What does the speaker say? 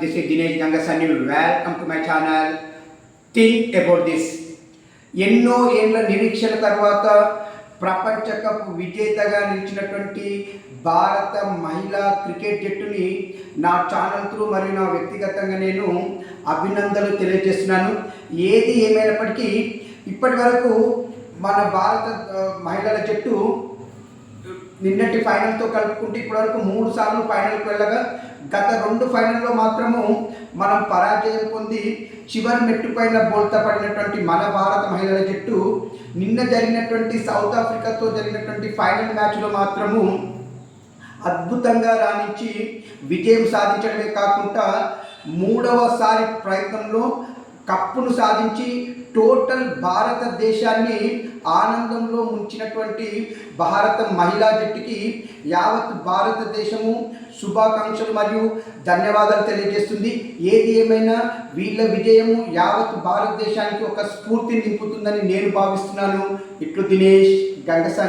this is Dinesh Gangasani. Welcome to my channel. Think about this. ఎన్నో ఏళ్ల నిరీక్షణ తర్వాత ప్రపంచ కప్ విజేతగా నిలిచినటువంటి భారత మహిళా క్రికెట్ జట్టుని నా ఛానల్ త్రూ మరియు నా వ్యక్తిగతంగా నేను అభినందనలు తెలియజేస్తున్నాను. ఏది ఏమైనప్పటికీ ఇప్పటి వరకు మన భారత మహిళల జట్టు నిన్నటి ఫైనల్తో కలుపుకుంటే ఇప్పటివరకు 3 సార్లు ఫైనల్కి వెళ్ళగా గత 2 ఫైనల్లో మాత్రము మనం పరాజయం పొంది చివరి మెట్టుపైన బోల్తా పడినటువంటి మన భారత మహిళల జట్టు నిన్న జరిగినటువంటి సౌత్ ఆఫ్రికాతో జరిగినటువంటి ఫైనల్ మ్యాచ్లో మాత్రము అద్భుతంగా రాణించి విజయం సాధించడమే కాకుండా 3వసారి ప్రయత్నంలో కప్పును సాధించి టోటల్ భారతదేశాన్ని ఆనందంలో ముంచినటువంటి భారత మహిళా జట్టుకి యావత్ భారతదేశము శుభాకాంక్షలు మరియు ధన్యవాదాలు తెలియజేస్తుంది. ఏది ఏమైనా వీళ్ళ విజయము యావత్ భారతదేశానికి ఒక స్ఫూర్తిని నింపుతుందని నేను భావిస్తున్నాను. ఇట్లు దినేష్ గంగసాని.